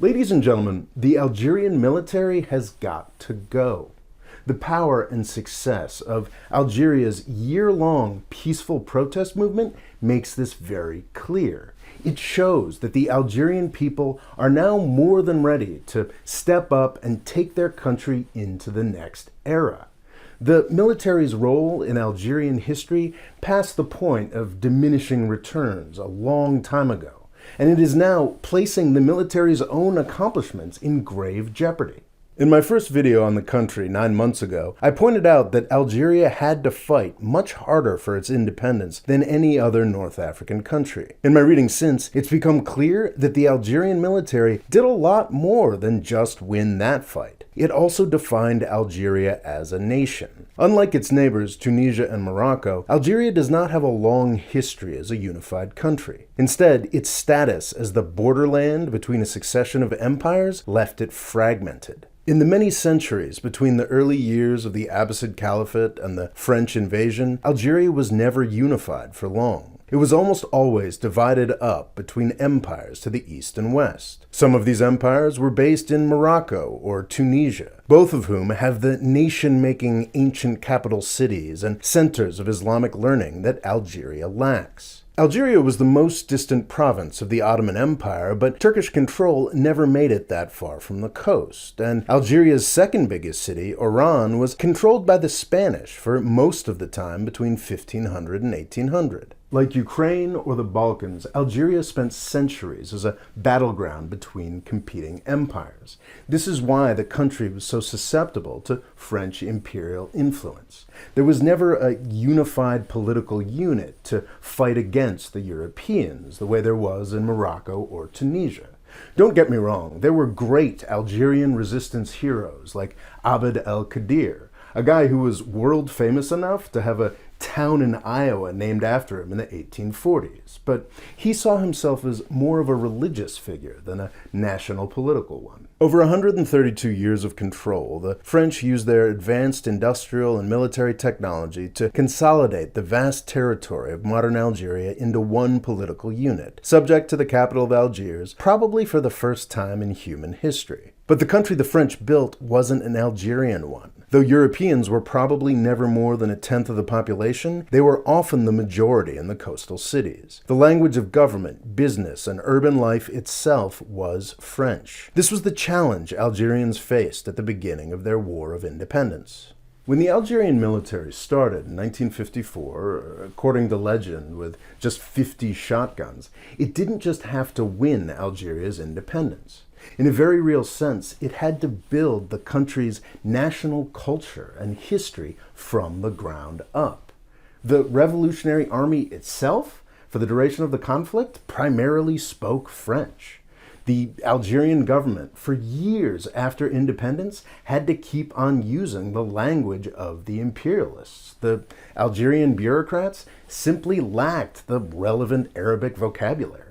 Ladies and gentlemen, the Algerian military has got to go. The power and success of Algeria's year-long peaceful protest movement makes this very clear. It shows that the Algerian people are now more than ready to step up and take their country into the next era. The military's role in Algerian history passed the point of diminishing returns a long time ago, and it is now placing the military's own accomplishments in grave jeopardy. In my first video on the country 9 months ago, I pointed out that Algeria had to fight much harder for its independence than any other North African country. In my reading since, it's become clear that the Algerian military did a lot more than just win that fight. It also defined Algeria as a nation. Unlike its neighbors, Tunisia and Morocco, Algeria does not have a long history as a unified country. Instead, its status as the borderland between a succession of empires left it fragmented. In the many centuries between the early years of the Abbasid Caliphate and the French invasion, Algeria was never unified for long. It was almost always divided up between empires to the east and west. Some of these empires were based in Morocco or Tunisia, both of whom have the nation-making ancient capital cities and centers of Islamic learning that Algeria lacks. Algeria was the most distant province of the Ottoman Empire, but Turkish control never made it that far from the coast, and Algeria's second biggest city, Oran, was controlled by the Spanish for most of the time between 1500 and 1800. Like Ukraine or the Balkans, Algeria spent centuries as a battleground between competing empires. This is why the country was so susceptible to French imperial influence. There was never a unified political unit to fight against the Europeans, the way there was in Morocco or Tunisia. Don't get me wrong, there were great Algerian resistance heroes like Abd el-Qadir, a guy who was world famous enough to have a town in Iowa named after him in the 1840s, but he saw himself as more of a religious figure than a national political one. Over 132 years of control, the French used their advanced industrial and military technology to consolidate the vast territory of modern Algeria into one political unit, subject to the capital of Algiers, probably for the first time in human history. But the country the French built wasn't an Algerian one. Though Europeans were probably never more than a tenth of the population, they were often the majority in the coastal cities. The language of government, business, and urban life itself was French. This was the challenge Algerians faced at the beginning of their war of independence. When the Algerian military started in 1954, according to legend, with just 50 shotguns, it didn't just have to win Algeria's independence. In a very real sense, it had to build the country's national culture and history from the ground up. The Revolutionary Army itself, for the duration of the conflict, primarily spoke French. The Algerian government, for years after independence, had to keep on using the language of the imperialists. The Algerian bureaucrats simply lacked the relevant Arabic vocabulary.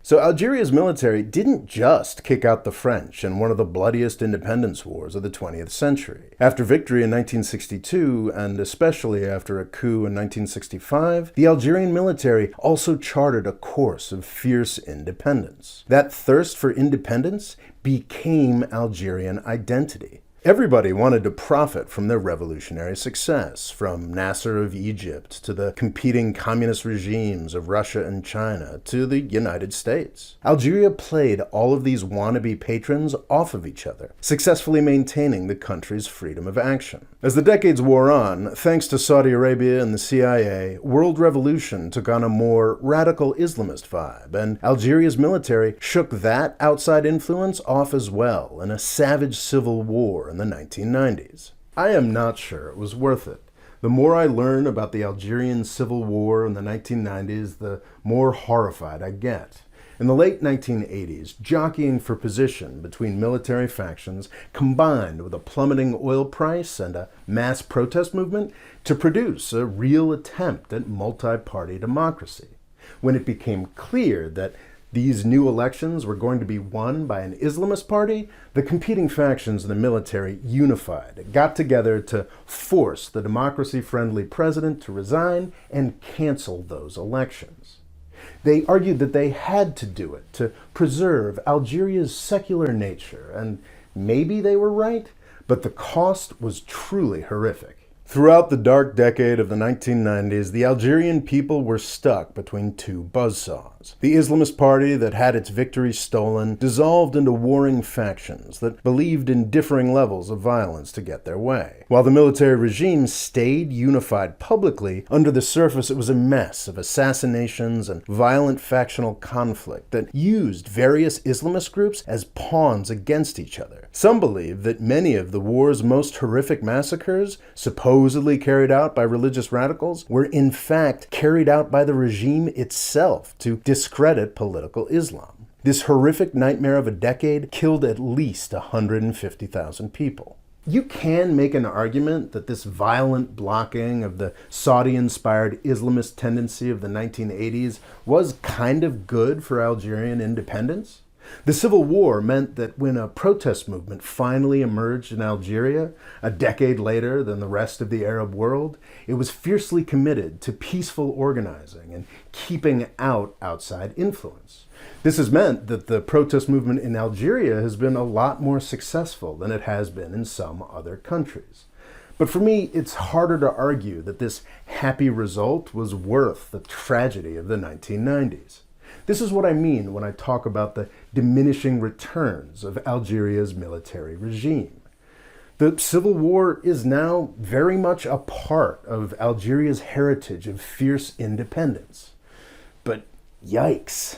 So Algeria's military didn't just kick out the French in one of the bloodiest independence wars of the 20th century. After victory in 1962, and especially after a coup in 1965, the Algerian military also charted a course of fierce independence. That thirst for independence became Algerian identity. Everybody wanted to profit from their revolutionary success, from Nasser of Egypt to the competing communist regimes of Russia and China to the United States. Algeria played all of these wannabe patrons off of each other, successfully maintaining the country's freedom of action. As the decades wore on, thanks to Saudi Arabia and the CIA, world revolution took on a more radical Islamist vibe, and Algeria's military shook that outside influence off as well in a savage civil war in the 1990s. I am not sure it was worth it. The more I learn about the Algerian Civil War in the 1990s, the more horrified I get. In the late 1980s, jockeying for position between military factions combined with a plummeting oil price and a mass protest movement to produce a real attempt at multi-party democracy. When it became clear that these new elections were going to be won by an Islamist party, the competing factions in the military unified, got together to force the democracy-friendly president to resign and cancel those elections. They argued that they had to do it to preserve Algeria's secular nature, and maybe they were right, but the cost was truly horrific. Throughout the dark decade of the 1990s, the Algerian people were stuck between two buzzsaws. The Islamist party that had its victory stolen dissolved into warring factions that believed in differing levels of violence to get their way. While the military regime stayed unified publicly, under the surface it was a mess of assassinations and violent factional conflict that used various Islamist groups as pawns against each other. Some believe that many of the war's most horrific massacres, supposedly carried out by religious radicals, were in fact carried out by the regime itself to discredit political Islam. This horrific nightmare of a decade killed at least 150,000 people. You can make an argument that this violent blocking of the Saudi-inspired Islamist tendency of the 1980s was kind of good for Algerian independence. The Civil War meant that when a protest movement finally emerged in Algeria, a decade later than the rest of the Arab world, it was fiercely committed to peaceful organizing and keeping out outside influence. This has meant that the protest movement in Algeria has been a lot more successful than it has been in some other countries. But for me, it's harder to argue that this happy result was worth the tragedy of the 1990s. This is what I mean when I talk about the diminishing returns of Algeria's military regime. The Civil War is now very much a part of Algeria's heritage of fierce independence. But yikes.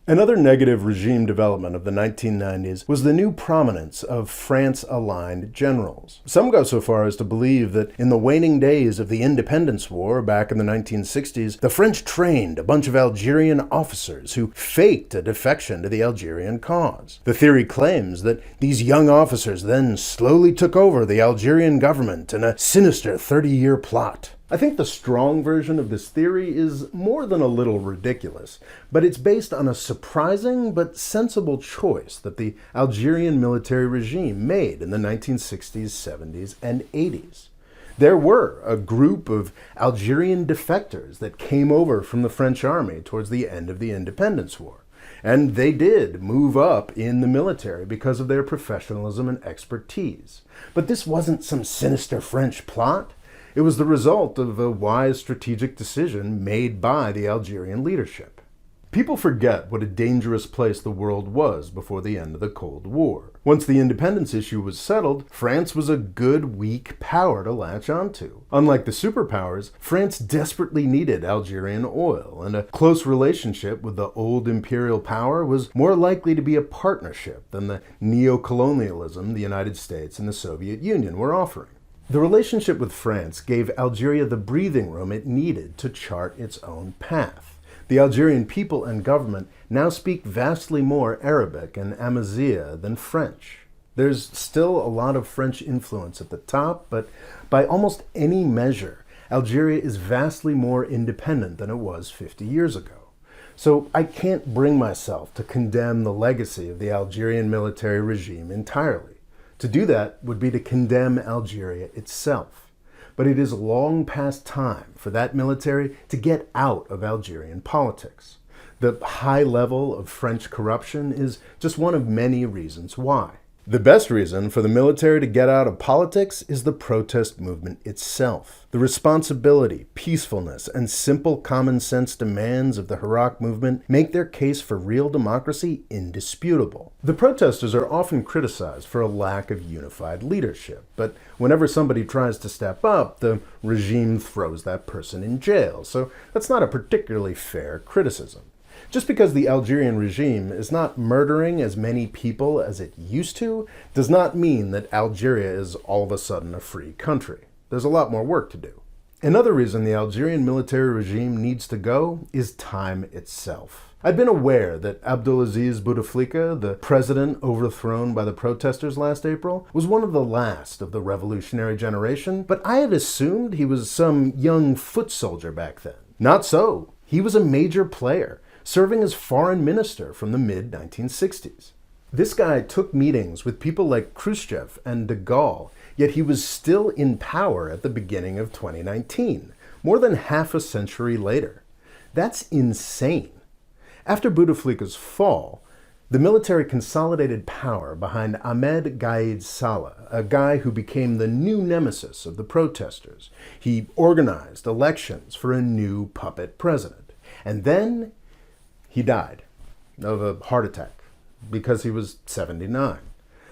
Another negative regime development of the 1990s was the new prominence of France-aligned generals. Some go so far as to believe that in the waning days of the Independence War back in the 1960s, the French trained a bunch of Algerian officers who faked a defection to the Algerian cause. The theory claims that these young officers then slowly took over the Algerian government in a sinister 30-year plot. I think the strong version of this theory is more than a little ridiculous, but it's based on a surprising but sensible choice that the Algerian military regime made in the 1960s, 70s, and 80s. There were a group of Algerian defectors that came over from the French army towards the end of the Independence War. And they did move up in the military because of their professionalism and expertise. But this wasn't some sinister French plot. It was the result of a wise strategic decision made by the Algerian leadership. People forget what a dangerous place the world was before the end of the Cold War. Once the independence issue was settled, France was a good, weak power to latch onto. Unlike the superpowers, France desperately needed Algerian oil, and a close relationship with the old imperial power was more likely to be a partnership than the neo-colonialism the United States and the Soviet Union were offering. The relationship with France gave Algeria the breathing room it needed to chart its own path. The Algerian people and government now speak vastly more Arabic and Amazigh than French. There's still a lot of French influence at the top, but by almost any measure, Algeria is vastly more independent than it was 50 years ago. So I can't bring myself to condemn the legacy of the Algerian military regime entirely. To do that would be to condemn Algeria itself. But it is long past time for that military to get out of Algerian politics. The high level of French corruption is just one of many reasons why. The best reason for the military to get out of politics is the protest movement itself. The responsibility, peacefulness, and simple common sense demands of the Hirak movement make their case for real democracy indisputable. The protesters are often criticized for a lack of unified leadership, but whenever somebody tries to step up, the regime throws that person in jail, so that's not a particularly fair criticism. Just because the Algerian regime is not murdering as many people as it used to, does not mean that Algeria is all of a sudden a free country. There's a lot more work to do. Another reason the Algerian military regime needs to go is time itself. I'd been aware that Abdelaziz Bouteflika, the president overthrown by the protesters last April, was one of the last of the revolutionary generation, but I had assumed he was some young foot soldier back then. Not so. He was a major player, serving as foreign minister from the mid-1960s. This guy took meetings with people like Khrushchev and de Gaulle, yet he was still in power at the beginning of 2019, more than half a century later. That's insane. After Bouteflika's fall, the military consolidated power behind Ahmed Gaid Salah, a guy who became the new nemesis of the protesters. He organized elections for a new puppet president. And then he died of a heart attack because he was 79.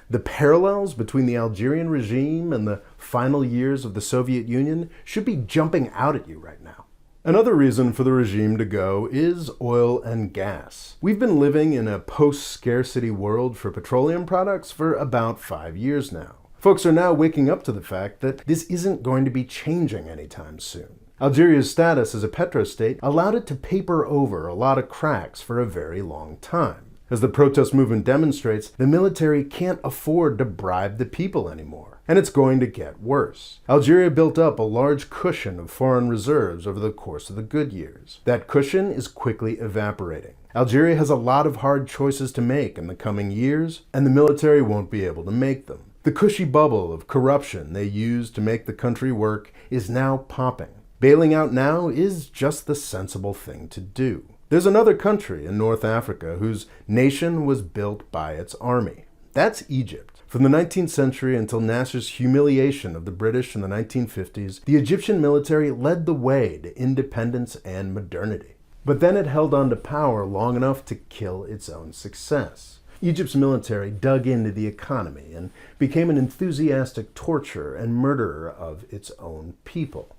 The parallels between the Algerian regime and the final years of the Soviet Union should be jumping out at you right now. Another reason for the regime to go is oil and gas. We've been living in a post-scarcity world for petroleum products for about 5 years now. Folks are now waking up to the fact that this isn't going to be changing anytime soon. Algeria's status as a petrostate allowed it to paper over a lot of cracks for a very long time. As the protest movement demonstrates, the military can't afford to bribe the people anymore, and it's going to get worse. Algeria built up a large cushion of foreign reserves over the course of the good years. That cushion is quickly evaporating. Algeria has a lot of hard choices to make in the coming years, and the military won't be able to make them. The cushy bubble of corruption they used to make the country work is now popping. Bailing out now is just the sensible thing to do. There's another country in North Africa whose nation was built by its army. That's Egypt. From the 19th century until Nasser's humiliation of the British in the 1950s, the Egyptian military led the way to independence and modernity. But then it held on to power long enough to kill its own success. Egypt's military dug into the economy and became an enthusiastic torturer and murderer of its own people.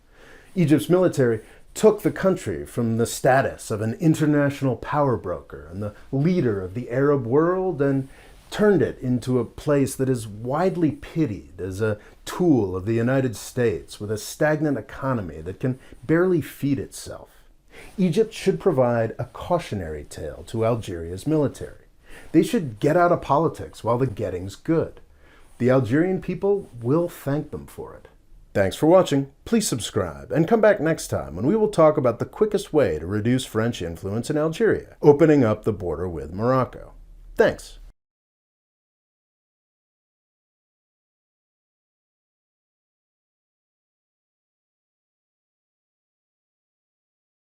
Egypt's military took the country from the status of an international power broker and the leader of the Arab world and turned it into a place that is widely pitied as a tool of the United States with a stagnant economy that can barely feed itself. Egypt should provide a cautionary tale to Algeria's military. They should get out of politics while the getting's good. The Algerian people will thank them for it. Thanks for watching. Please subscribe and come back next time when we will talk about the quickest way to reduce French influence in Algeria, opening up the border with Morocco. Thanks.